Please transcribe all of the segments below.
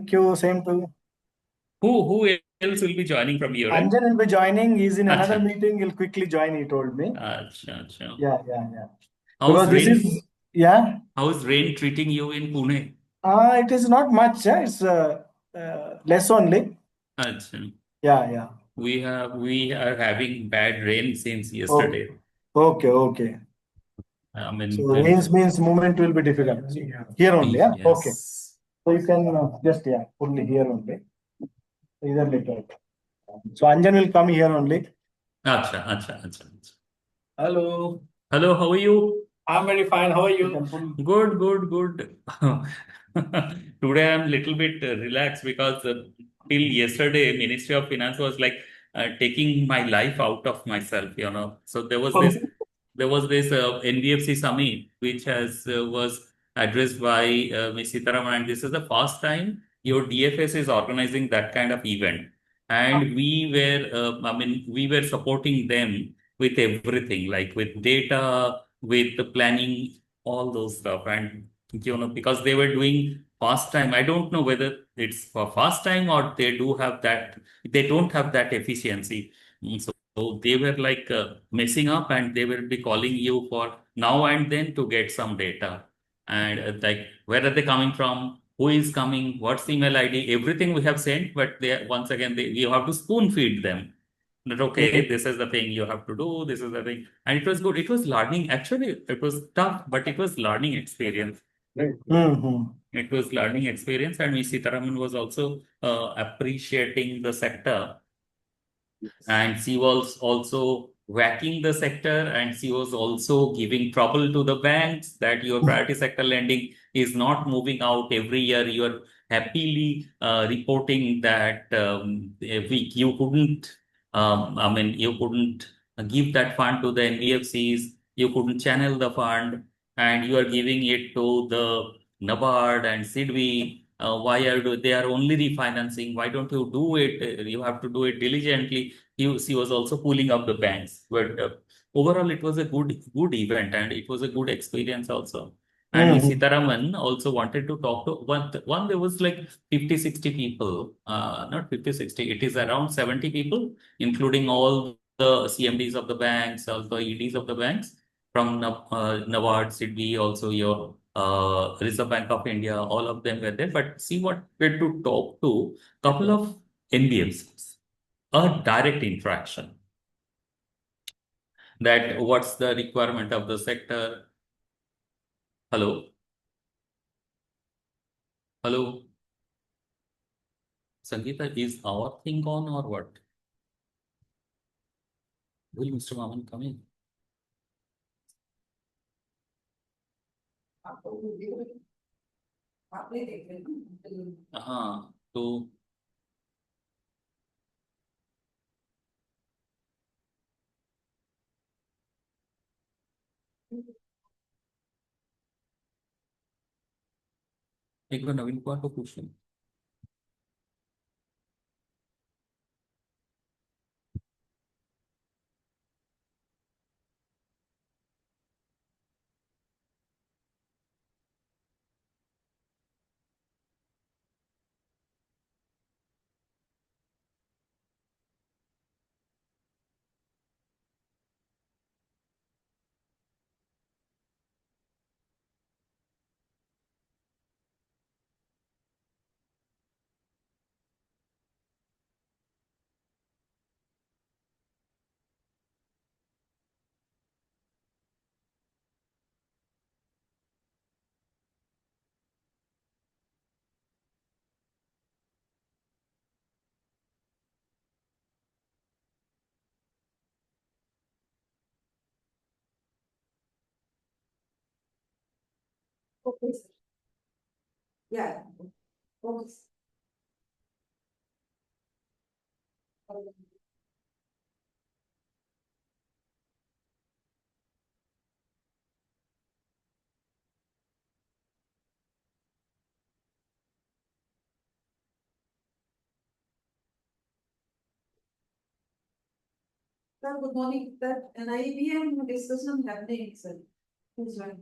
Thank you. Same to you. Who else will be joining from your end? Anjan will be joining. He's in another Acha, meeting. He'll quickly join, he told me. acha. Yeah, yeah, yeah. How's Because this rain? is, yeah. How's rain treating you in Pune? It is not much. It's less only. Acha. Yeah, yeah. We are having bad rain since Okay, yesterday. okay, okay. I So mean, rains means movement will be difficult. Here only, yeah. Okay. yes. So you can just, yeah, only here only. Either later. So Anjan will come here only. Acha. Hello. Hello, how are you? I'm very fine. How are you? Good. Today I'm little bit relaxed because till yesterday, Ministry of Finance was like taking my life out of myself, you know. So there was this NBFC summit which has was addressed by Ms. Sitaraman, and this is the first time your DFS is organizing that kind of event, and we were supporting them with everything, like with data, with the planning, all those stuff, and you know, because they were doing fast time. I don't know whether it's for fast time or they don't have that efficiency. So they were like messing up, and they will be calling you for now and then to get some data. And like, where are they coming from? Who is coming? What's the email ID? Everything we have sent, but once again, you have to spoon feed them. That okay, this is the thing you have to do. This is the thing, and it was good. It was learning. Actually, it was tough, but it was learning experience. Right. Mm-hmm. It was learning experience, and Ms. Sitaraman was also appreciating the sector, and she was also whacking the sector, and she was also giving trouble to the banks that your priority sector lending is not moving out every year. You are happily reporting that you couldn't, you couldn't give that fund to the NBFCs, you couldn't channel the fund, and you are giving it to the NABARD and SIDBI. They are only refinancing? Why don't you do it? You have to do it diligently. She was also pulling up the banks. But overall, it was a good event, and it was a good experience also. And Ms. Mm-hmm. Sitaraman also wanted to talk to one. There was like 50, 60 people, not 50, 60. It is around 70 people, including all the CMDs of the banks, all the EDs of the banks from NABARD, SIDBI, also your Reserve Bank of India. All of them were there. But she wanted to talk to couple of NBFCs, a direct interaction, that what's the requirement of the sector. Hello, hello, Sangeeta, is our thing on or what? Will Mr. Maman come in? हाँ, तो एक बार नवीन कुमार को पूछ लें। Okay. Yeah. Okay. Sir, good morning. That an IBM discussion happening, sir. Please join. . . . 。 . 。 . 。 . 。 . . 。 . . 。 . . . . . . . . . . . . . . . . . . . . . . . . . . . . . . . . . . . . . . . . . . . . . . . . . . . . . . . . . .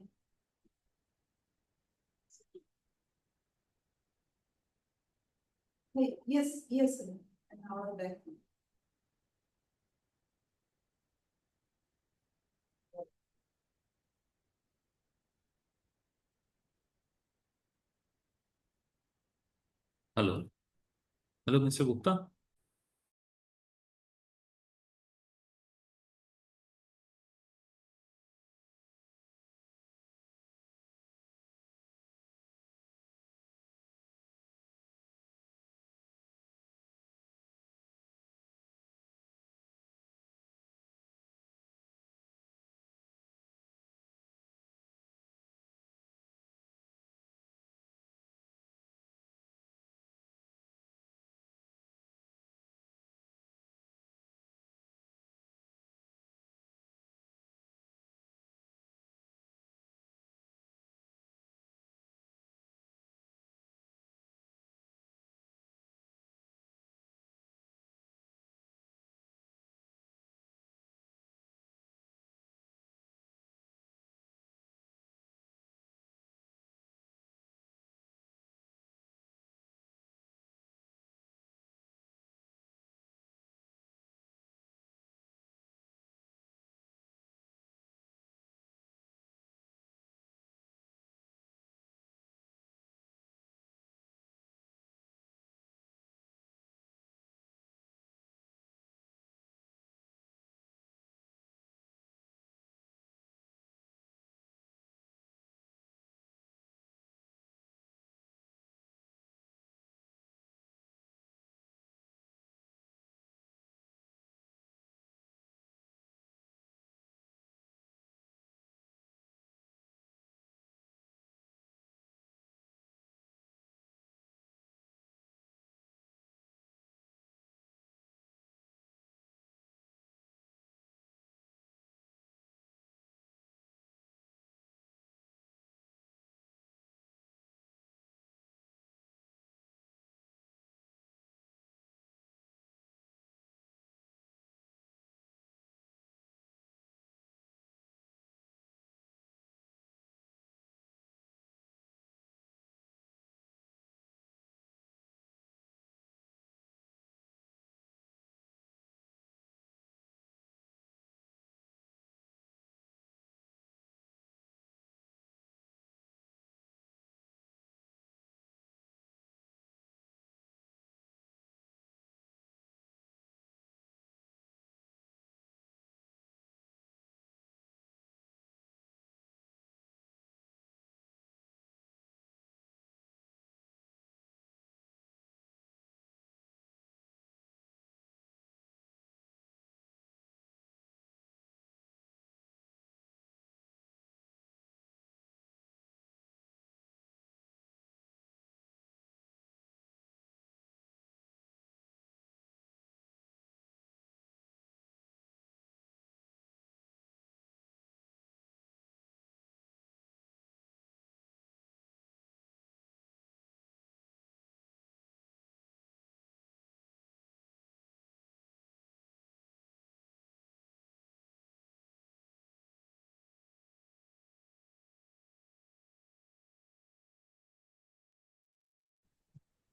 Hey, yes, sir. An hour back. Hello. Hello, Mr. Gupta.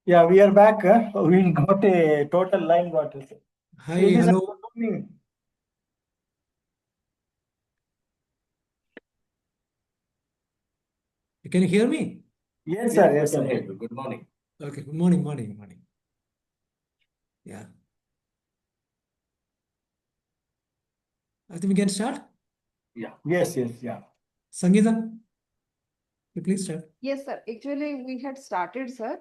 Yeah, we are back. We got a total line got it. Hi, Ladies and hello. good morning. Can you hear me? Yes, sir. Yes, we can sir. hear you. Good morning. Okay, good morning, morning. Yeah. I think we can start. Yes, yeah. Sangeeta, you please start. Yes, sir. Actually, we had started, sir.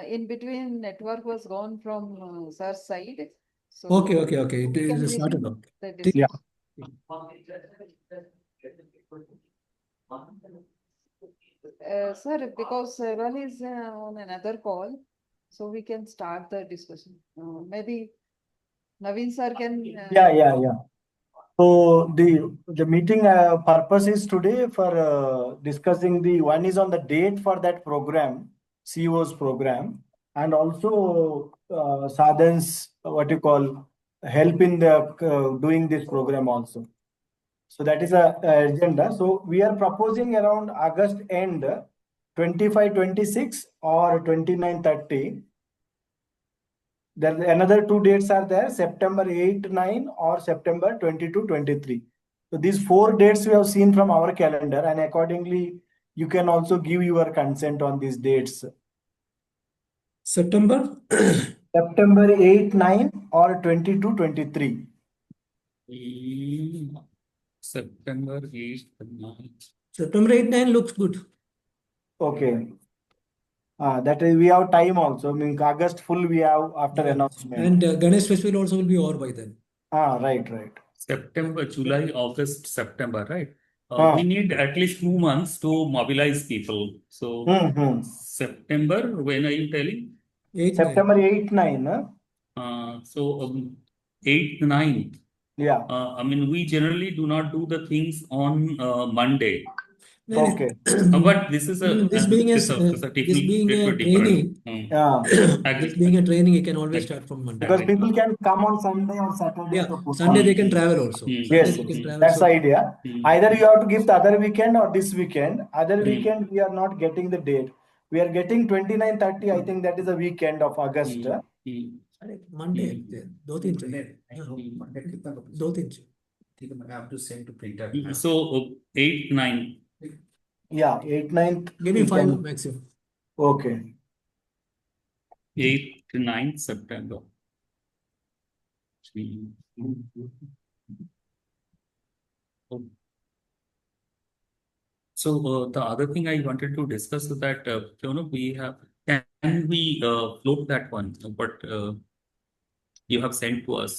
In between, network was gone from sir's side. So Okay. It we can is started. resume Okay. the Yeah. Sir, because one is on another call, so we can start the discussion. Maybe Naveen sir can. Yeah. So the meeting purpose is today for discussing the one is on the date for that program, CEO's program, and also Sadhan's what you call help in the doing this program also. So that is a agenda. So we are proposing around August end, 25, 26 or 29, 30. There another 2 dates are there, September 8, 9 or September 22, 23. So these 4 dates we have seen from our calendar, and accordingly, you can also give your consent on these dates. September? September 8, 9 or 22, 23. September 8th, 9th. September 8, 9 looks good. Okay. That is, we have time also. I mean, August full we have after Yeah. announcement. And Ganesh festival also will be over by then. Right. September, July, August, September, right? Ah. We need at least 2 months to mobilize people. So September, when are you telling? 8, 9. September 8, 9. So 8th, 9th. Yeah. I mean, we generally do not do the things on Monday. Okay. But this is a This being a this is a this being a little different. training, Yeah. this being a training, you can always Agree. start from Monday. Because people can come on Sunday or Saturday Yeah, to put Sunday on. they can travel also. Yes, Sunday Yes, they can travel. that's So the idea. Either you have to give the other weekend or this weekend. Other Hmm. weekend, we are not getting the date. We are getting 29, 30. I think that is the weekend of August. अरे Monday दो तीन चाहिए दो तीन चाहिए I have to send to printer. So 8, 9. Yeah, 8, 9th. give me we 5 can- maximum. Okay. 8th, 9th September. So the other thing I wanted to discuss is that we have can we float that one? But you have sent to us.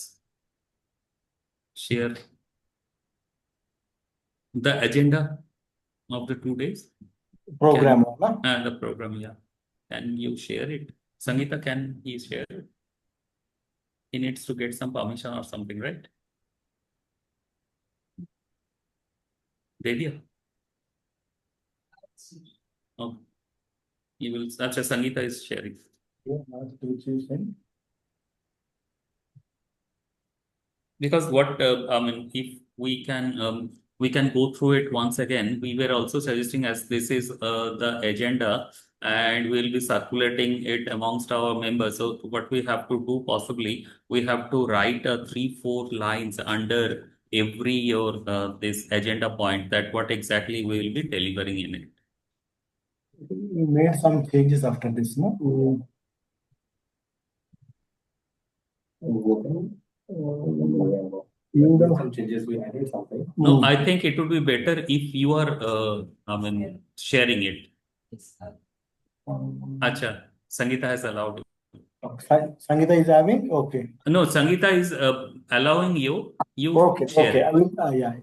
Share the agenda of the 2 days Program. na? and the program. Yeah, can you share it? Sangeeta, can he share it? He needs to get some permission or something, right? Dedia. Oh, you will. Acha, Sangeeta is sharing. Because what I mean, if we can go through it once again. We were also suggesting, as this is the agenda, and we'll be circulating it amongst our members. So what we have to do, possibly, we have to write 3-4 lines under every your this agenda point, that what exactly we will be delivering in it. We made some changes after this, no? Some changes we added something. No, I think it would be better if you are sharing it. Acha, Sangeeta has allowed. Sangeeta is having? Okay. No, Sangeeta is allowing you. You Okay. share Okay. it. I will, yeah.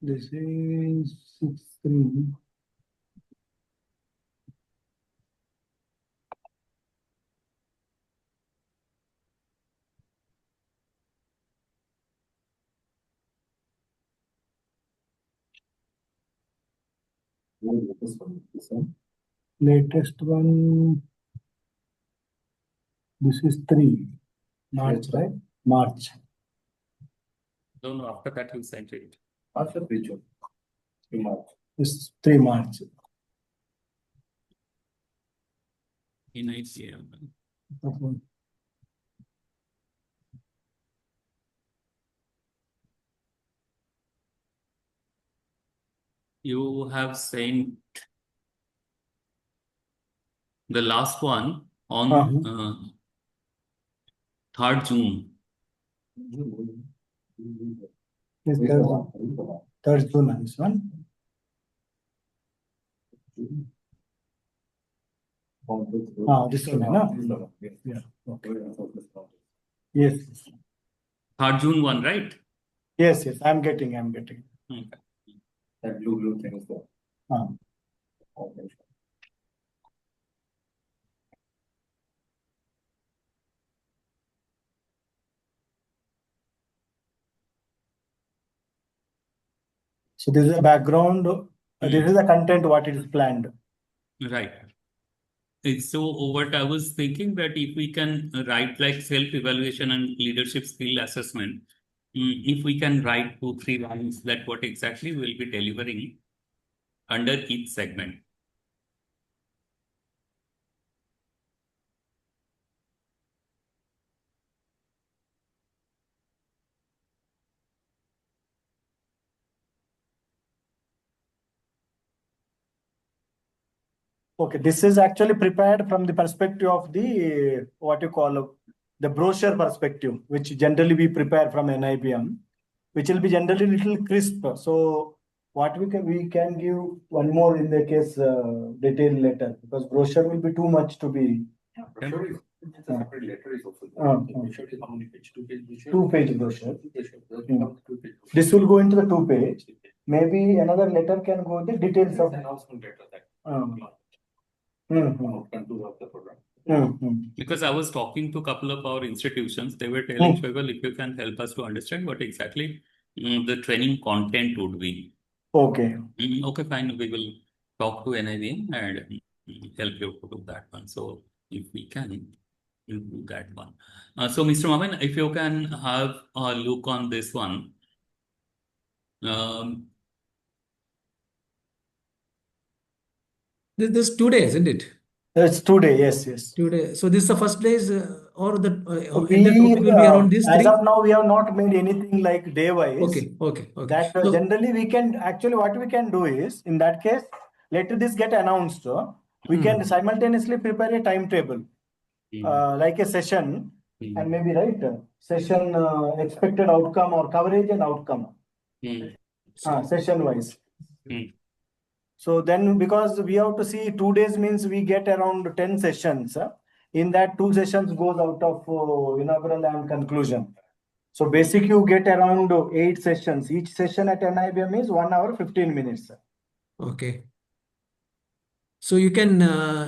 This is 6-3. Latest one. This is 3 March, right? March. No, after that you sent it. After which one? This is 3 March. In ICA. Okay. You have sent the last one on 3rd June. This third June, this one. This one, no? Yeah. Okay. Yes. 3rd June one, right? Yes. I'm getting. Okay. That blue thing is there. Okay. So this is a background. This is the content what is planned. Right. So what I was thinking, that if we can write like self-evaluation and leadership skill assessment, if we can write 2-3 lines, that what exactly we'll be delivering under each segment. Okay, this is actually prepared from the perspective of the what you call the brochure perspective, which generally we prepare from NIBM, which will be generally little crisp. So what we can give one more in the case detailed letter, because brochure will be too much to be Brochure is, it's a separate letter is also there. Brochure is how many page? 2 page brochure? 2-page brochure. 2 page. Mm. This will go into the 2-page. Maybe another letter can go the details of. Announcement letter that. Contour of the program. Because I was talking to a couple of our institutions, they were telling, Shoaib, if you can help us to understand what exactly the training content would be. Okay. Okay, fine. We will talk to NIBM and help you to do that one. So if we can, we'll do that one. So Mr. Mohan, if you can have a look on this one. This is 2 days, isn't it? It's 2 days, yes. 2 days. So this is the first days, or the We, the topic will be around this as 3? of now, we have not made anything like day wise. Okay. That So- generally we can actually what we can do is in that case, let this get announced. We can simultaneously prepare a timetable, like a session, and maybe session expected outcome or coverage and outcome, session wise. So then, because we have to see 2 days means we get around 10 sessions. In that 2 sessions goes out of inaugural and conclusion. So basic you get around 8 sessions. Each session at NIBM is 1 hour 15 minutes. Okay. So you can,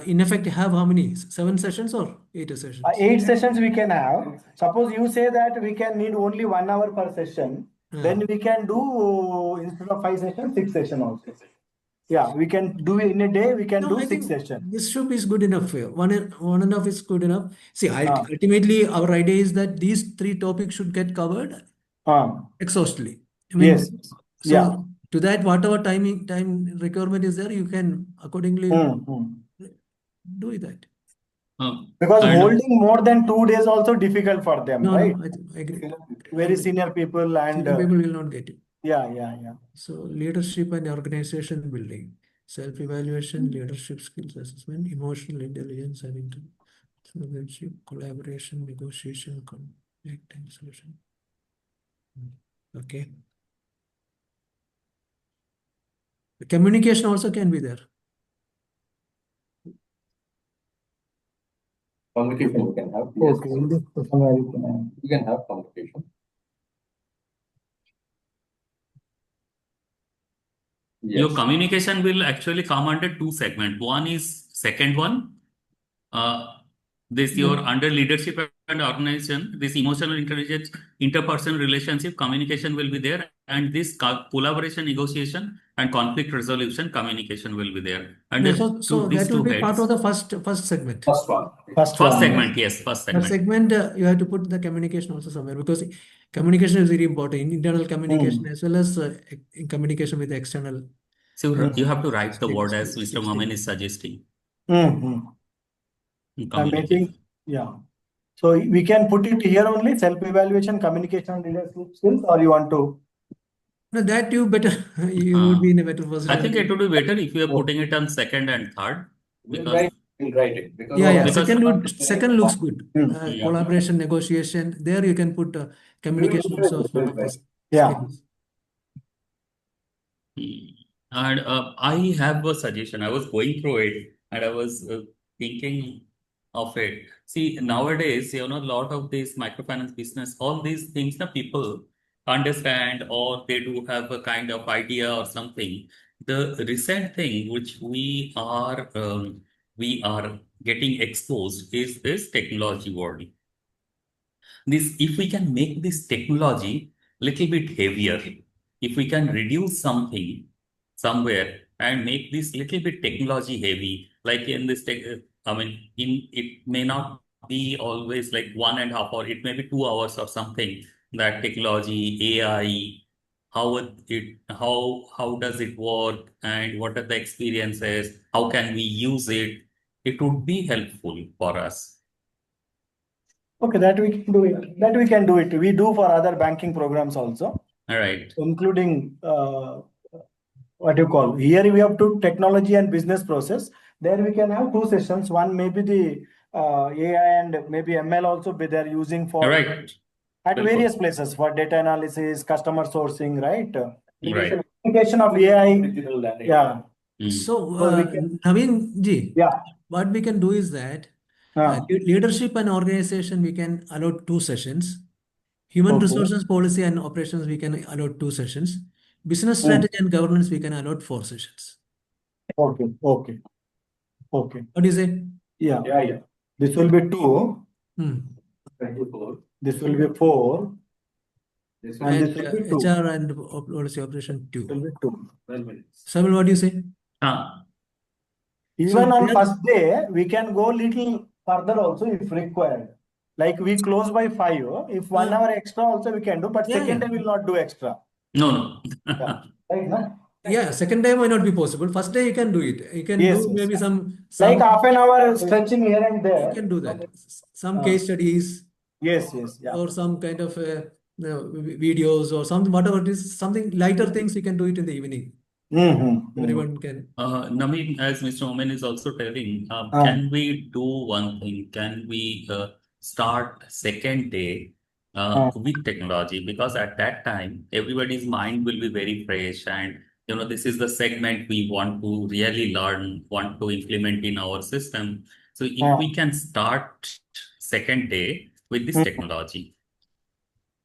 in effect, have how many? 7 sessions or 8 sessions? 8 sessions we can have. Suppose you say that we can need only 1 hour per session, then we can do instead of 5 sessions, 6 sessions also. Yeah, we can do in a day. We can No, do I 6 think sessions. this should be good enough for you. One and a half is good enough. See, ultimately, our idea is that these 3 topics should get covered exhaustively. I mean, Yes. so to that, whatever time requirement is there, you can accordingly do that. Because holding more than 2 days also difficult for them, No, right? I agree. Very senior people and Senior people will not get it. yeah. So leadership and organization building, self-evaluation, leadership skills assessment, emotional intelligence and leadership, collaboration, negotiation, conflict and solution. Okay. The communication also can be there. Communication we can have. Yes. okay. In this session, We can have communication. Your Yes. communication will actually come under 2 segments. One is second one. This your under leadership and organization, this emotional intelligence, interpersonal relationship, communication will be there, and this collaboration, negotiation, and conflict resolution communication will be there. And So these that will 2 be part heads. of the first segment. First one. First segment, yes, first That segment. segment, you have to put the communication also somewhere, because communication is very important. Internal communication as well as in communication with the external. So you have to write the word as Mr. Maman is suggesting. Communication. yeah. So we can put it here only, self-evaluation, communication, leadership skills, or you want to? No, that you better, you would be in a better position. I think it would be better if you are putting it on second and third. We'll Because write it. Because Yeah. Because- Second looks good. Collaboration, negotiation. There you can put communication also as one of the skills. And I have a suggestion. I was going through it and I was thinking of it. See, nowadays, a lot of these microfinance business, all these things, the people understand or they do have a kind of idea or something. The recent thing which we are getting exposed is this technology world. If we can make this technology little bit heavier, if we can reduce something somewhere and make this little bit technology heavy, like in this it may not be always like 1.5 hours, it may be 2 hours or something, that technology, AI, how does it work and what are the experiences, how can we use it? It would be helpful for us. Okay, that we can do it. That we can do it. We do for other banking programs also. All right. Including what you call here we have to technology and business process, there we can have two sessions. One maybe the AI and maybe ML also be they're using for Right. at Bilkul. various places for data analysis, customer sourcing, right? Right. Application of AI. Digital landing. Yeah. So, So we can, Naveen ji, yeah. what we can do is that leadership and organization, we can allot two sessions. Human Okay. resources policy and operations, we can allot two sessions. Business Hmm. strategy and governance, we can allot 4 sessions. Okay. Okay. Okay. What do you say? Yeah. Yeah. This will be 2. Hmm. 24. This will be 4. This And will this be will be 2. HR and policy operation This will 2. be 2. 12 minutes. Samuel, what do you say? Ah, Even on there- first day, we can go little further also if required. Like we close by 5. If 1 hour extra also we can do, but Yeah, second yeah. day we will not do extra. no. Yeah. Right, no? Yeah, second day might not be possible. First day you can do it. You can Yes, do yes. maybe some Like half an hour stretching here and you there. can do that. Some case studies Yes, yes. Yeah. or some kind of videos or something, whatever it is, something lighter things you can do it in the evening. Mm-hmm. Everyone can. Naveen, as Mr. Omen is also telling, Ah. can we do one thing? Can we start second day with technology? Because at that time, everybody's mind will be very fresh, and this is the segment we want to really learn, want to implement in our system. So if we can start second day with this technology,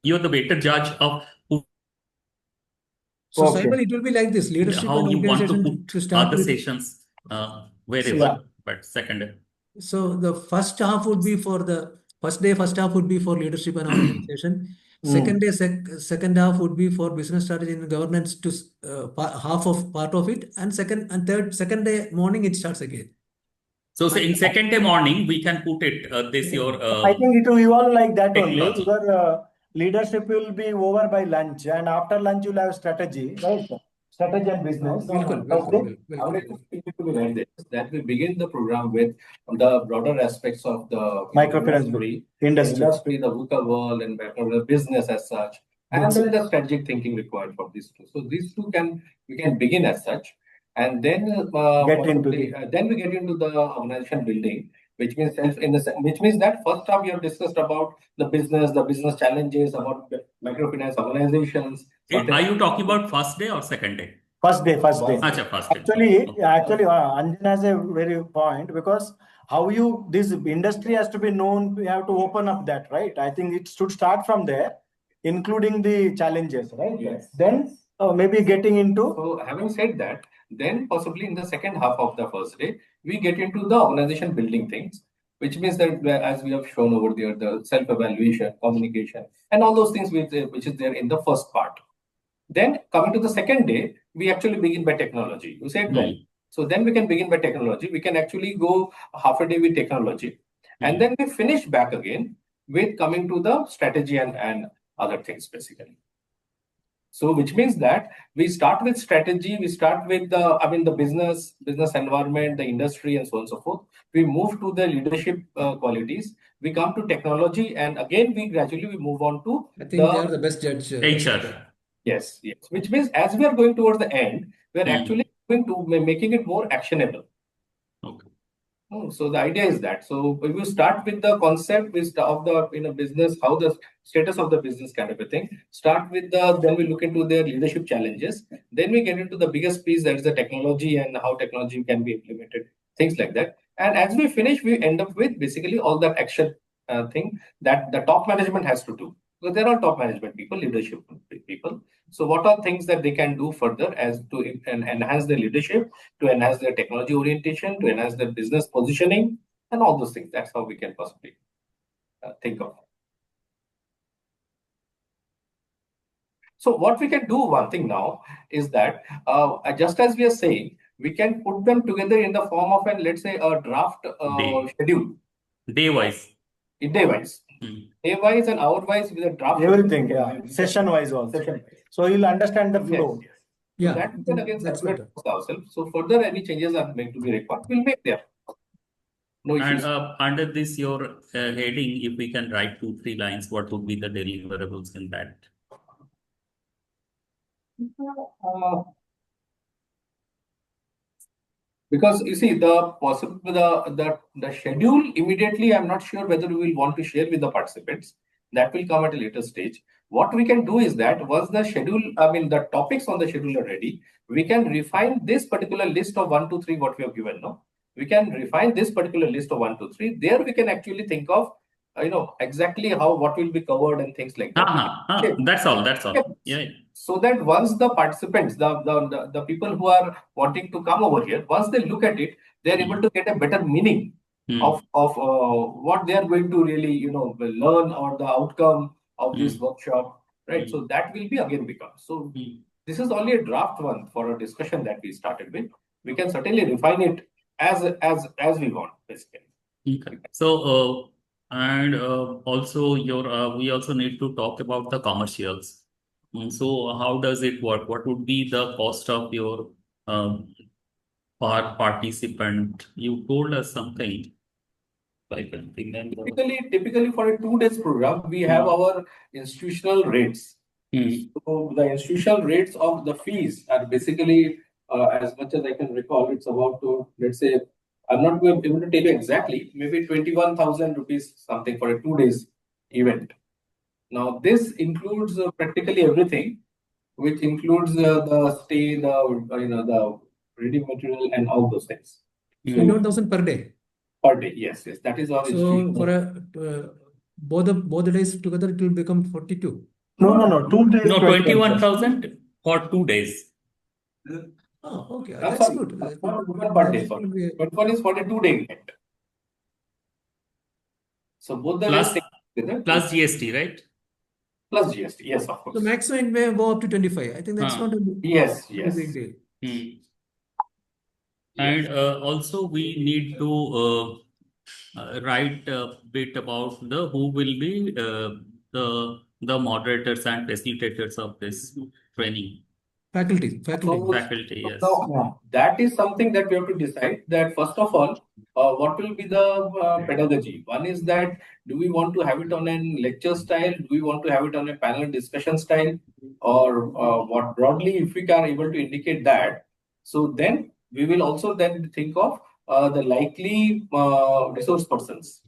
you're the better judge of So Okay. Simon, it will be like this: leadership how and you want to organization put to start other with. sessions wherever. Yeah. But second. So the first half would be for the first day. First half would be for leadership and organization. Second day, second half would be for business strategy and governance to half of part of it, and second day morning it starts again. So in second day morning, we can put it this your I think it will evolve like that only. technology. Your leadership will be over by lunch, and after lunch you'll have strategy, right? Strategy and business. Bilkul, Okay. I would like to speak it to be like this, that we begin the program with the broader aspects of the Microfinance industry, the VUCA world, and the business as such, and then the strategic thinking required for these two. So these two we can begin as such, and then then we get into the organization building, which means which means that first half we have discussed about the business challenges, about microfinance organizations. Are you talking about first day or second day? First day. Acha, first day. Actually, Anjan has a very point, because how this industry has to be known, we have to open up that, right? I think it should start from there, including the challenges, right? Yes. Then maybe getting into. So having said that, then possibly in the second half of the first day, we get into the organization building things, which means that as we have shown over there, the self-evaluation, communication, and all those things which is there in the first part. Then coming to the second day, we actually begin by technology. You said well. So then we can begin by technology. We can actually go half a day with technology. And then we finish back again with coming to the strategy and other things basically. So which means that we start with strategy, we start with the business environment, the industry, and so on and so forth. We move to the leadership qualities. We come to technology, and again we gradually move on to I think they are the best judge. HR. Yes. Which means as we are going towards the end, we are actually going to making it more actionable. Okay. So the idea is that. So if we start with the concept of the business, how the status of the business kind of a thing. Start with then we look into their leadership challenges. Then we get into the biggest piece, that is the technology and how technology can be implemented, things like that. And as we finish, we end up with basically all that action thing that the top management has to do. So there are top management people, leadership people. So what are things that they can do further as to enhance their leadership, to enhance their technology orientation, to enhance their business positioning, and all those things. That's how we can possibly think of. So what we can do, one thing now, is that just as we are saying, we can put them together in the form of let's say a draft schedule. Day-wise. Day-wise. Day-wise and hour-wise with a draft. Everything, yeah. Session-wise also. So you'll understand the flow. Yes. Yeah, So that we can again that's separate better. ourselves. So further any changes are going to be required, we'll make them. No issues. And under this, your heading, if we can write 2-3 lines, what would be the deliverables in that? Because you see the schedule immediately, I'm not sure whether we will want to share with the participants. That will come at a later stage. What we can do is that once the schedule, I mean the topics on the schedule are ready, we can refine this particular list of 1, 2, 3 what we have given. No, we can refine this particular list of 1, 2, 3. There we can actually think of exactly how what will be covered and things like that. That's all. That's Yeah. all. Yeah. So that once the participants, the people who are wanting to come over here, once they look at it, they are able to get a better meaning of what they are going to really learn, or the outcome of this workshop, right? So that will be again become. So this is only a draft one for a discussion that we started with. We can certainly refine it as we want, basically. Okay. So, and also we also need to talk about the commercials. So how does it work? What would be the cost of your participant? You told us something. Like something and Typically for a 2 days program, we have our institutional rates. So the institutional rates of the fees are basically, as much as I can recall, it's about let's say, I'm not able to tell you exactly, maybe 21,000 rupees something for a 2 days event. Now this includes practically everything, which includes the stay, the reading material, and all those things. 21,000 per day. Per day, yes, that is our So institutional. for both the days together, it will become 42. No. 2 days. No, 21,000 for 2 days. Oh, okay. I'm That's sorry, good. not per day, sorry. But one is for a 2-day event. So both the Plus rates together, plus GST, right? plus GST, yes, of The course. maximum it may go up to 25. I think that's not a Yes. big deal. And also we need to write a bit about who will be the moderators and facilitators of this training. Faculty, Yes. So that is something that we have to decide. That first of all, what will be the pedagogy? One is that, do we want to have it on a lecture style? Do we want to have it on a panel discussion style? Or what broadly, if we are able to indicate that, so then we will also then think of the likely resource persons.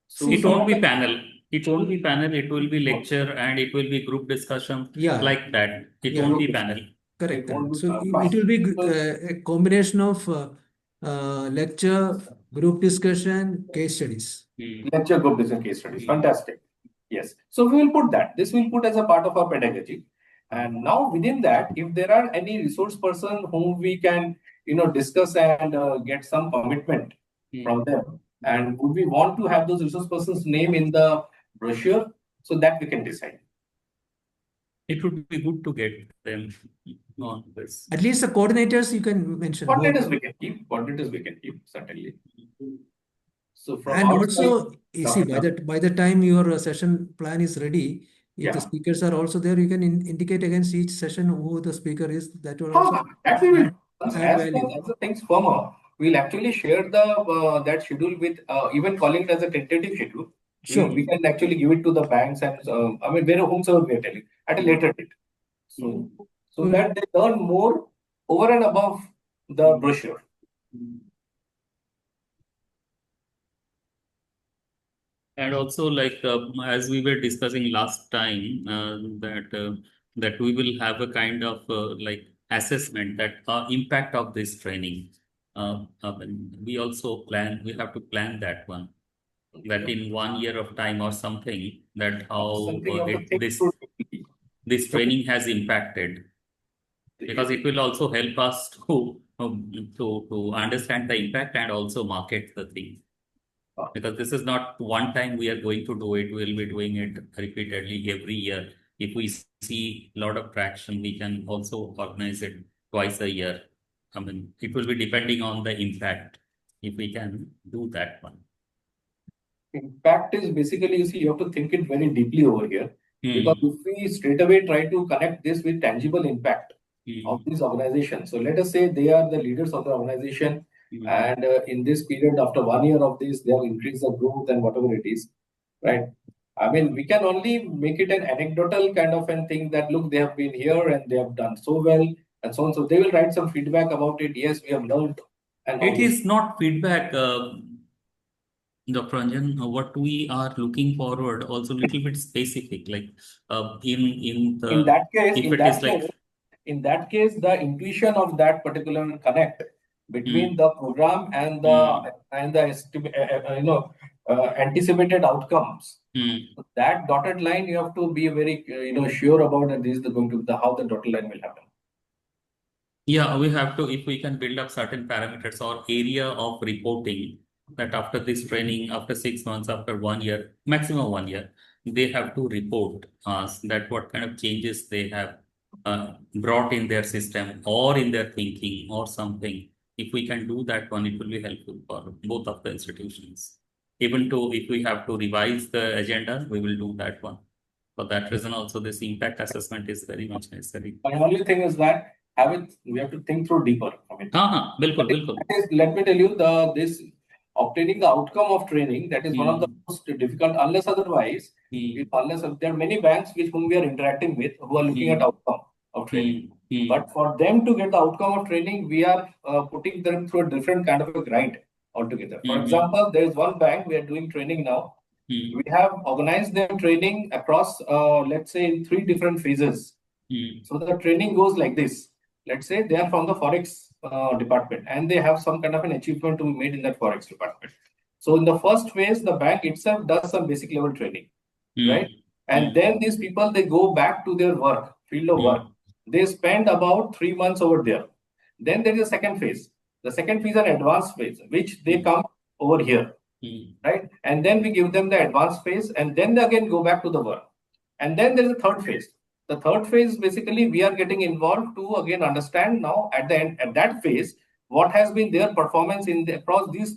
So it won't be panel. It won't be panel. It will be lecture and it will be group discussion. Yeah. Like that. It won't be panel. Correct. So it will be a combination of lecture, group discussion, case studies. Lecture, group discussion, case studies. Fantastic. Yes. So we will put that. This will put as a part of our pedagogy. And now within that, if there are any resource person whom we can, discuss and get some commitment from them, and would we want to have those resource persons' name in the brochure, so that we can decide. It would be good to get them on this. At least the coordinators you can mention. Coordinators we can keep. Certainly. So from And our also, side, you see, by the time your session plan is ready, if the speakers are also there, you can indicate against each session who the speaker is. That will also that we will. add value. As the things firm up, we'll actually share the that schedule with even calling it as a tentative schedule. Sure. We can actually give it to the banks and whomsoever we are telling at a later date. So that they learn more over and above the brochure. And also, like as we were discussing last time, that we will have a kind of like assessment that impact of this training. We also we have to plan that one. That in 1 year of time or something, that how this training has impacted, because it will also help us to understand the impact and also market the thing. Because this is not one time we are going to do it, we'll be doing it repeatedly every year. If we see a lot of traction, we can also organize it twice a year. It will be depending on the impact, if we can do that one. Impact is basically, you have to think it very deeply over here. Because if we straight away try to connect this with tangible impact of this organization. So let us say they are the leaders of the organization, and in this period, after 1 year of this, they have increased the growth and whatever it is, right? We can only make it an anecdotal kind of a thing that, look, they have been here and they have done so well and so on. So they will write some feedback about it. Yes, we have learned and all It those. is not feedback, Dr. Anjan. What we are looking forward also little bit specific, like in In the that case, if in it that is like case, in that case, the intuition of that particular connect between hmm, the program and hmm, the anticipated outcomes. hmm. So that dotted line you have to be very sure about that this is going to be the how the dotted line will happen. Yeah, we have to, if we can build up certain parameters or area of reporting that after this training, after 6 months, after 1 year, maximum 1 year, they have to report us that what kind of changes they have brought in their system or in their thinking or something. If we can do that one, it will be helpful for both of the institutions. Even to, if we have to revise the agenda, we will do that one. For that reason, also this impact assessment is very much necessary. My only thing is that we have to think through deeper. I mean, हाँ हाँ बिल्कुल बिल्कुल let me tell you this obtaining the outcome of training, that is one of the most difficult, unless otherwise, unless there are many banks with whom we are interacting with who are looking at outcome of training. But for them to get the outcome of training, we are putting them through a different kind of a grind altogether. For example, there is one bank we are doing training now. We have organized their training across, let's say, in 3 different phases. So the training goes like this. Let's say they are from the Forex department and they have some kind of an achievement to be made in that Forex department. So in the first phase, the bank itself does some basic level training, right? And then these people, they go back to their work, field of work. They spend about 3 months over there. Then there is a second phase. The second phase is an advanced phase, which they come over here, right? And then we give them the advanced phase and then they again go back to the work. And then there's a third phase. The third phase, basically, we are getting involved to again understand now at the end, at that phase, what has been their performance in across these,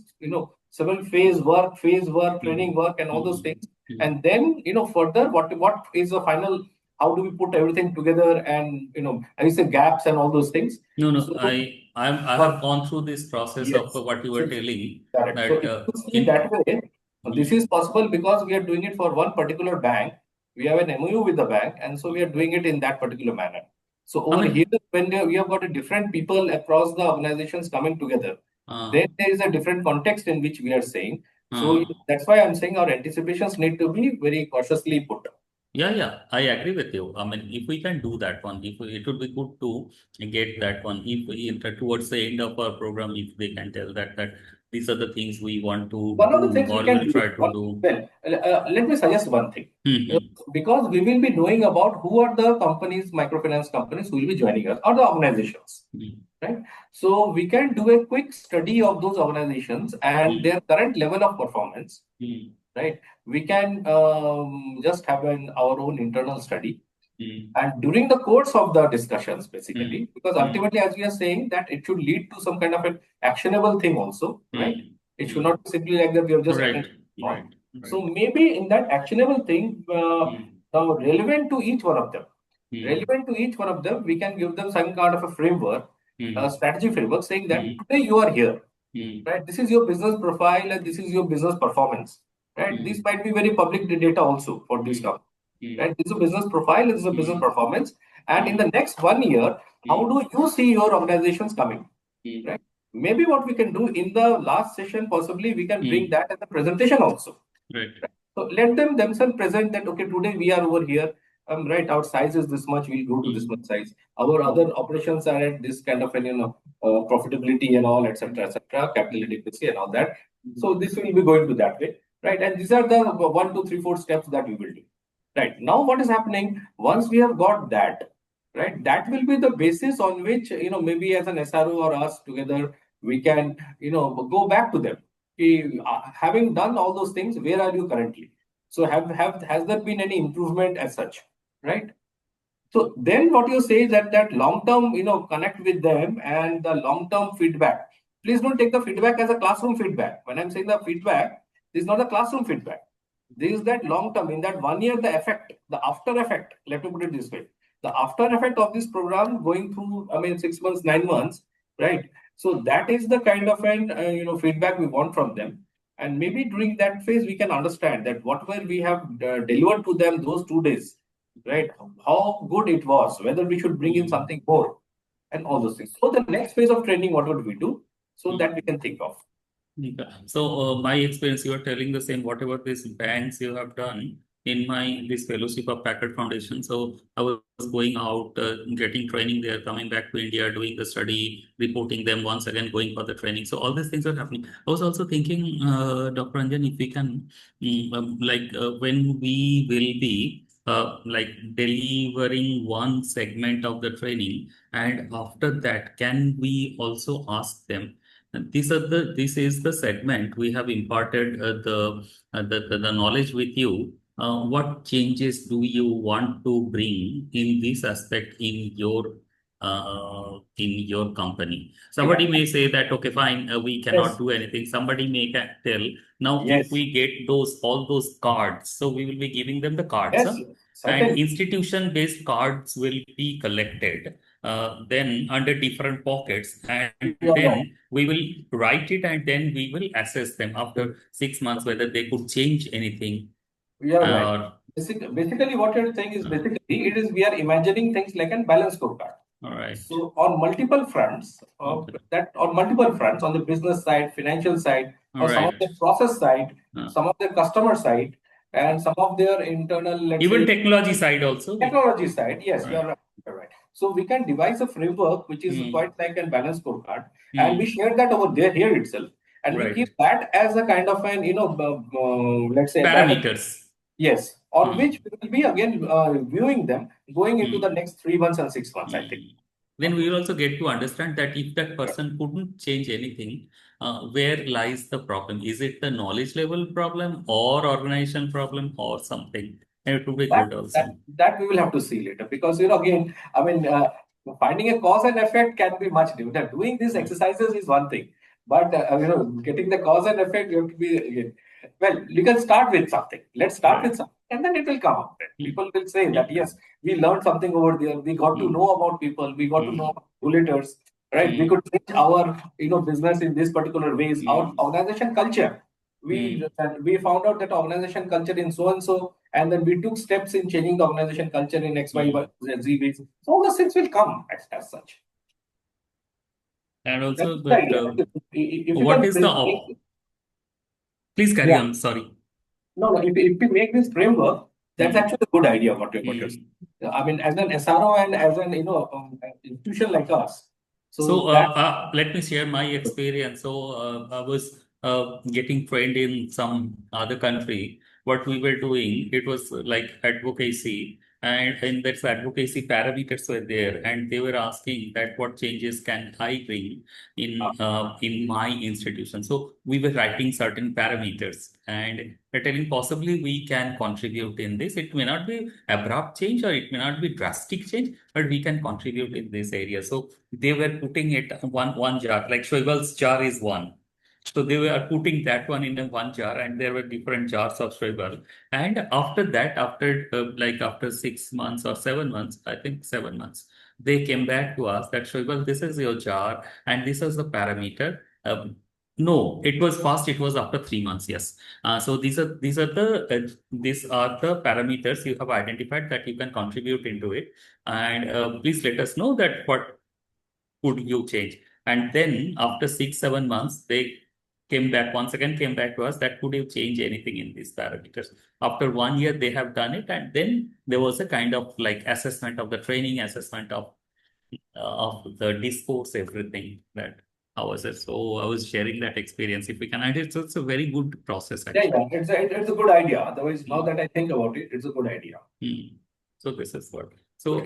several phase work, training work, and all those things. And then, further, what is the final? How do we put everything together? And I say gaps and all those things. No, So, I have gone through this process yes. of what you were telling Correct. that So if you see that way, this is possible because we are doing it for one particular bank. We have an MOU with the bank, and so we are doing it in that particular manner. So over mean, here, when we have got a different people across the organizations coming together, then there is a different context in which we are saying. So that's why I'm saying our anticipations need to be very cautiously put. yeah, I agree with you. I mean, if we can do that one, if it would be good to get that one. If we, towards the end of our program, if they can tell that these are the things we want to One of the do things we or can will do, try to do. well, let me suggest one thing. Because we will be knowing about who are the companies, microfinance companies who will be joining us or the organizations, right? So we can do a quick study of those organizations and their current level of performance, right? We can just have our own internal study. And during the course of the discussions, basically, because ultimately, as we are saying, that it should lead to some kind of an actionable thing also, right? It should not be simply like that we have just Right. So maybe in that actionable thing, relevant to each one of them, we can give them some kind of a framework, a strategy framework, saying that today you are here, right? This is your business profile and this is your business performance, right? This might be very public data also for this company. Right? This is a business profile, this is a business performance. And in the next 1 year, how do you see your organizations coming? Right? Maybe what we can do in the last session, possibly we can bring that as a presentation also. Right. So let them themselves present that, okay, today we are over here. Right, our size is this much, we'll go to this much size. Our other operations are at this kind of profitability and all, etc., capital adequacy and all that. So this will be going to that way, right? And these are the 1, 2, 3, 4 steps that we will do. Right. Now, what is happening once we have got that, right? That will be the basis on which, maybe as an SRO or us together, we can, go back to them. Having done all those things, where are you currently? So has there been any improvement as such, right? So then what you say is that long-term, connect with them and the long-term feedback. Please don't take the feedback as a classroom feedback. When I'm saying the feedback, this is not a classroom feedback. This is that long term, in that 1 year, the effect, the after effect, let me put it this way. The after effect of this program going through, 6 months, 9 months, right? So that is the kind of an, feedback we want from them. And maybe during that phase, we can understand that whatever we have delivered to them those 2 days, right? How good it was, whether we should bring in something more and all those things. So the next phase of training, what would we do? So that we can think of. Okay. So my experience, you are telling the same, whatever these banks you have done in this fellowship of Packard Foundation. So I was going out, getting training there, coming back to India, doing the study, reporting them once again, going for the training. So all these things are happening. I was also thinking, Dr. Anjan, if we can, when we will be like delivering one segment of the training, and after that, can we also ask them? And this is the segment we have imparted the knowledge with you. What changes do you want to bring in this aspect in your company? Somebody may say that okay, fine, we cannot Yes. do anything. Somebody may tell now Yes. if we get all those cards, so we will be giving them the cards, Yes, and certainly. institution-based cards will be collected then under different pockets, and You are right. then we will write it, and then we will assess them after 6 months whether they could change anything. You are right. Or Basically, what you're saying is we are imagining things like a balance scorecard. all right. So on multiple fronts, on the business side, financial side, All or some of right. the process side, Uh, some of the customer side, and some of their internal, let's Even say, technology side also. technology side. Yes, Right. you're right. You're right. So we can devise a framework which is quite like a balance scorecard, and we share that over there here itself, and we Right. keep that as a kind of an let's say that. Parameters. Yes, on which we will be again viewing them going into the next 3 months and 6 months, I think. Then we will also get to understand that if that person couldn't change anything, where lies the problem? Is it the knowledge level problem or organization problem or something? And it would be good also. That we will have to see later, because again, I mean, finding a cause and effect can be much different. Doing these exercises is one thing, but getting the cause and effect, you have to be again. Well, you can start with something. Let's start with something, and then it will come up. People will say that yes, we learned something over there. We got to know about people. We got to know about regulators. Right? We could change our business in this particular ways. Our organization culture. We found out that organization culture in so and so, and then we took steps in changing the organization culture in X, Y, Z ways. So all those things will come as such. And also, That's the but idea. If you what can is the please carry on. Sorry. No, if we make this framework, that's actually a good idea. What you're saying. I mean, as an SRO and as an institution like us. So that let me share my experience. So I was getting trained in some other country. What we were doing, it was like advocacy, and in that advocacy parameters were there, and they were asking that what changes can I bring in my institution. So we were writing certain parameters, and they're telling possibly we can contribute in this. It may not be abrupt change or it may not be drastic change, but we can contribute in this area. So they were putting it one jar, like Shoibal's jar is one. So they were putting that one in a one jar, and there were different jars of Shoibal. And after that, after 6 months or 7 months, I think 7 months, they came back to us that Shoibal, this is your jar, and this is the parameter. No, it was fast. It was after 3 months. Yes. So these are the parameters you have identified that you can contribute into it, and please let us know that what could you change. And then after 6 7 months, they came back to us that could you change anything in these parameters. After 1 year, they have done it, and then there was a kind of like assessment of the training, assessment of the discourse, everything that. How was it? So I was sharing that experience. If we can, and it's a very good process actually. Yeah, it's a good idea. Otherwise, now that I think about it, it's a good idea. So this is what. So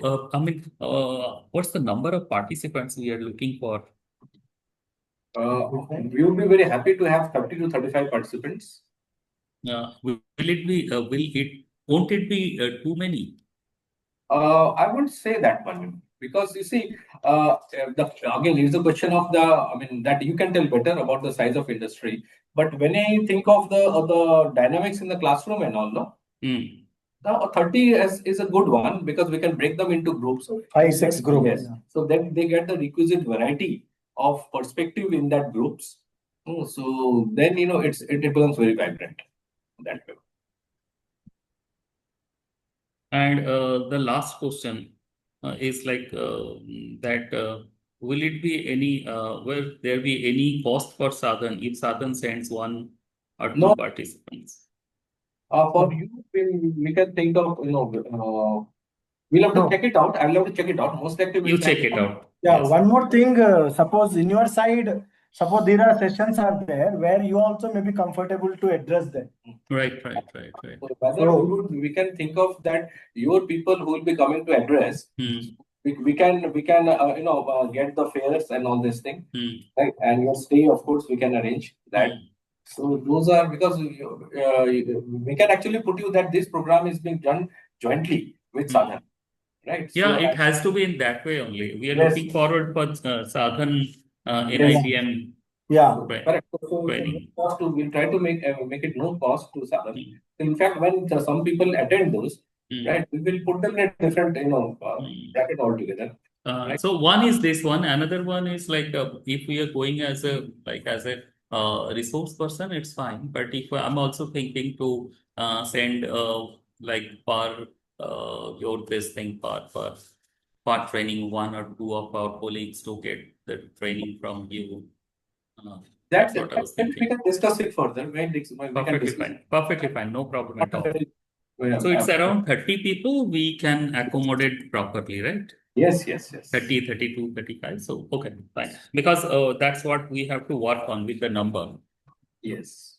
what's the number of participants we are looking for? We would be very happy to have 30 to 35 participants. Won't it be too many? I wouldn't say that one, because you see, again, it's a question of that you can tell better about the size of industry. But when I think of the dynamics in the classroom and all, no, the 30 is a good one, because we can break them into groups. 5, 6 groups. Yes. So that they get the requisite variety of perspective in that groups. So then it becomes very vibrant that way. And the last question is like that will it be any, will there be any cost for Sadhan if Sadhan sends one or two No, participants? for you, we can think of, we'll have to No. check it out. I'll have to check it out. Most likely You we'll check it out. Yeah, Yes. one more thing, suppose in your side, suppose there are sessions are there where you also may be comfortable to address them. Right. So whether So- we can think of that your people who will be coming to address, Hmm. we can get the fares and all this thing, Hmm. right? And your stay, of course, we can arrange that. Hmm. So those are because we can actually put you that this program is being done jointly with Hmm. Sadhan, right? Yeah, So it has to be in that way only. We are Yes. looking forward for Sadhan Yes. NIBM Yeah. correct. So training. we'll try to make it no cost to Sadhan. Hmm. In fact, when some people attend those, Hmm. right, we will put them in a different bracket altogether. Right. So one is this one. Another one is like if we are going as a resource person, it's fine. But if I'm also thinking to send like for your this thing for training one or two of our colleagues to get the training from you. That's what I was We thinking. can discuss it further. We can discuss it. Perfectly fine. No problem at all. Yeah, So it's around 30 people we can accommodate properly, right? Yes. 30, 32, 35. So, okay, fine. Because that's what we have to work on with the number. Yes.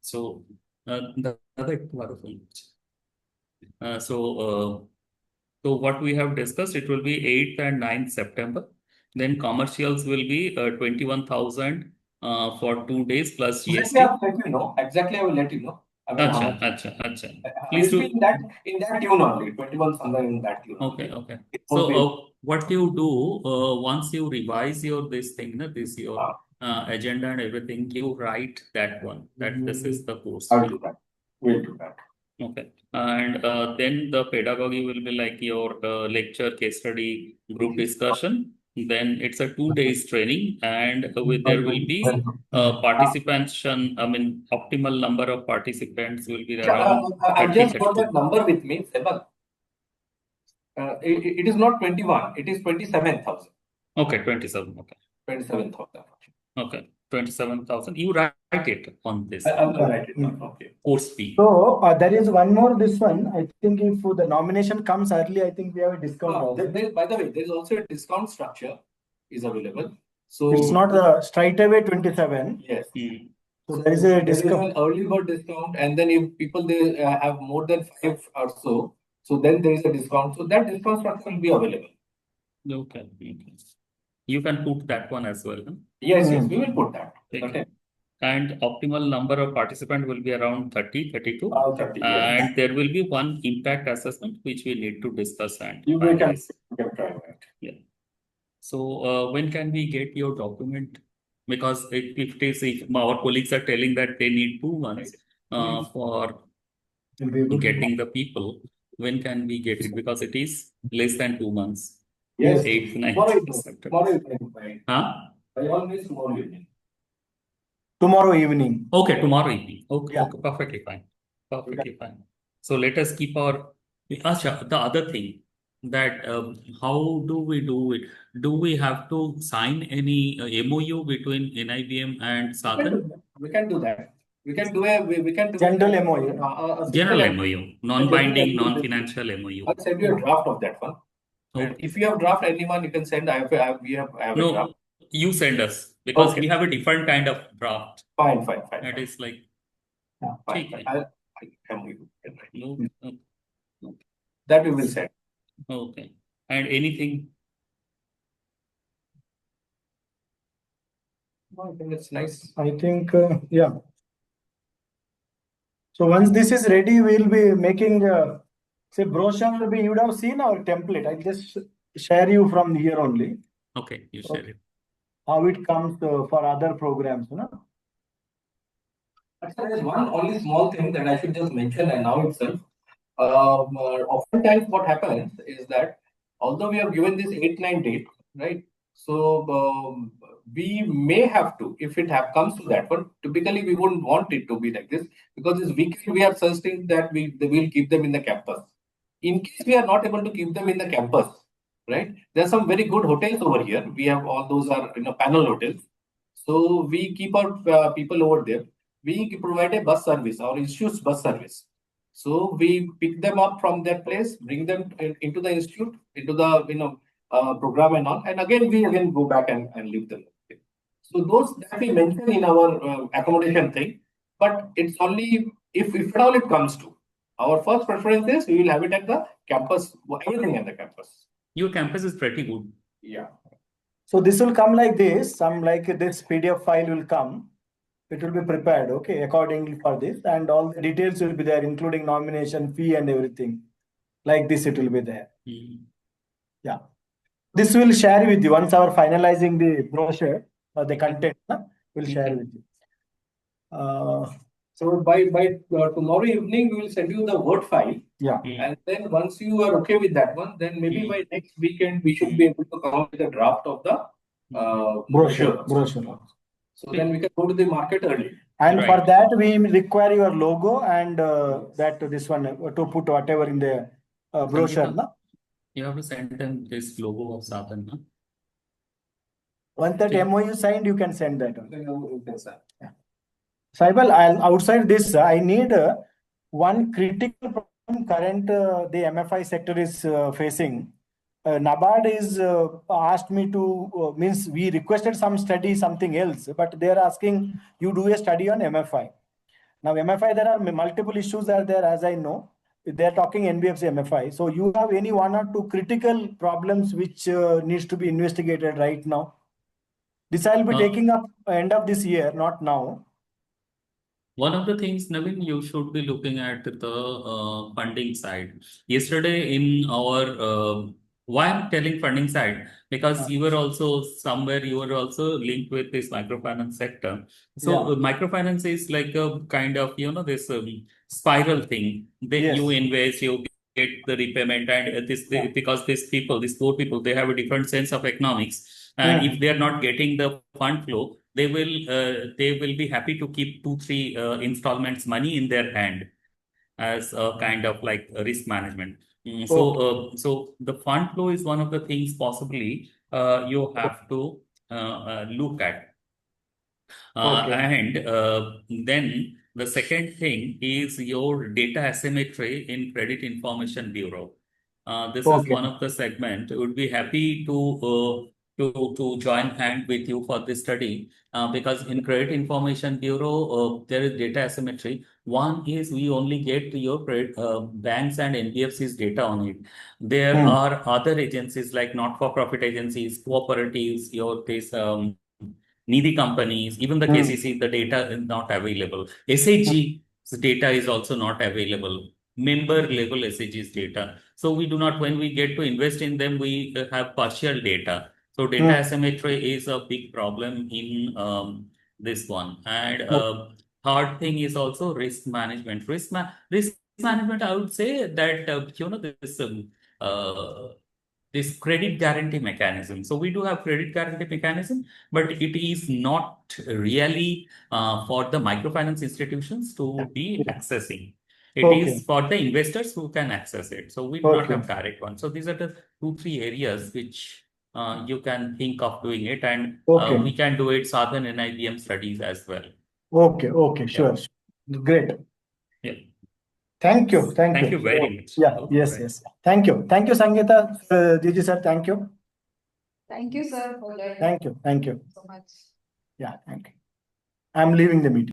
So, the other one. So what we have discussed, it will be 8th and 9th September. Then commercials will be 21,000 for 2 days plus Exactly, I GST. will let you know. Exactly, I will let you know. I mean, how much? Acha. Please Please do. in that tune only. 21 somewhere in that tune. Okay. It won't be- So what you do once you revise your this thing, your agenda and everything, you write that one. That this is the course. I will do that. We'll do that. Okay. And then the pedagogy will be like your lecture, case study, group discussion. Then it's a 2 days training, and there will be participation. I mean, optimal number of participants will be around I 30, just got 32. that number with me, Sebal. It is not 21, it is 27,000. Okay, 27. Okay. 27,000. Okay, 27,000. You write it on this I'll write it down. Okay. course fee. So there is one more this one. I think if the nomination comes early, I think we have a discount also. By the way, there is also a discount structure is available. So It's not straight away 27. yes. So there is a There is discount. an early bird discount, and then if people they have more than 5 or so then there is a discount. So that discount structure will be available. Okay. You can put that one as well. Huh? Yes, we will put that. Okay. And optimal number of participants will be around 30, 32. 30, and there will be one impact assessment which we need to discuss and You can finalize. try that. Yeah. So when can we get your document? Because if our colleagues are telling that they need 2 months for getting the people, when can we get it? Because it is less than 2 months. Yes. 8th, 9th Tomorrow evening. Huh? By all means, tomorrow evening. Tomorrow evening. Okay, tomorrow evening. Okay, Yeah. okay, perfectly fine. So let us keep our. Acha, the other thing that how do we do it? Do we have to sign any MOU between NIBM and Sadhan? We can do that. We can do a General MOU. General MOU, non-binding, non-financial MOU. I'll send you a draft of that one. And if you have draft anyone, you can send. We have a No, draft. you send us because Okay. we have a different kind of draft. Fine. That is like Fine. I'll come with you. no. That we will send. Okay. And anything? I think it's nice. I think, yeah. So once this is ready, we'll be making, say, brochure will be, you would have seen our template. I just share you from here only. Okay, you share it. How it comes for other programs, you know? There is one only small thing that I should just mention and now itself. Oftentimes what happens is that although we have given this 8-9 date, right? So we may have to, if it comes to that, but typically we wouldn't want it to be like this because this weekend we are suggesting that we will keep them in the campus. In case we are not able to keep them in the campus, right? There are some very good hotels over here. We have all those are panel hotels. So we keep our people over there. We provide a bus service, our institute's bus service. So we pick them up from that place, bring them into the institute, into the program and all, and again we go back and leave them. So those that we mention in our accommodation thing, but it's only if at all it comes to. Our first preference is we will have it at the campus, everything at the campus. Your campus is pretty good. Yeah. So this will come like this, some like this PDF file will come. It will be prepared, okay, accordingly for this, and all the details will be there, including nomination, fee, and everything. Like this, it will be there. Yeah. This will share with you once our finalizing the brochure or the content. We'll share with you. So by tomorrow evening, we will send you the Word file. Yeah. And then once you are okay with that one, then maybe by next weekend we should be able to come up with a draft of the brochure. So then we can go to the market early. And for that, we require your logo and that this one to put whatever in the brochure. You have to send them this logo of Saban. Once that MOU signed, you can send that. Yeah. Saibal, outside this, I need one critical problem current the MFI sector is facing. NABARD is asked me to, means we requested some study, something else, but they are asking you do a study on MFI. Now MFI, there are multiple issues are there, as I know. They are talking NBFC MFI. So you have any one or two critical problems which needs to be investigated right now? This I'll be taking up end of this year, not now. One of the things, Navin, you should be looking at the funding side. Yesterday in our, why I'm telling funding side? Because you were also somewhere, you were also linked with this microfinance sector. So microfinance is like a kind of, this spiral thing. You invest, you get the repayment, and because these poor people, they have a different sense of economics. And if they are not getting the fund flow, they will be happy to keep 2-3 installments money in their hand as a kind of like risk management. So the fund flow is one of the things possibly you have to look at. And then the second thing is your data asymmetry in Credit Information Bureau. This is one of the segment. Would be happy to join hand with you for this study because in Credit Information Bureau there is data asymmetry. One is we only get your banks and NBFCs data on it. There are other agencies like not-for-profit agencies, cooperatives, needy companies, even the KCC, the data is not available. SHG's data is also not available. Member level SHG's data. So we do not, when we get to invest in them, we have partial data. So data asymmetry is a big problem in this one. And third thing is also risk management. Risk management, I would say that, this credit guarantee mechanism. So we do have credit guarantee mechanism, but it is not really for the microfinance institutions to be accessing. It is for the investors who can access it. So we do not have direct one. So these are the 2-3 areas which you can think of doing it, and we can do it Southern NIBM studies as well. Okay, sure. Great. Yeah. Thank you. Thank you very much. Yeah, yes. Thank you, Sangeeta, Gigi sir. Thank you. Thank you, sir, for that. Thank you So much. Yeah, thank you. I'm leaving the meeting.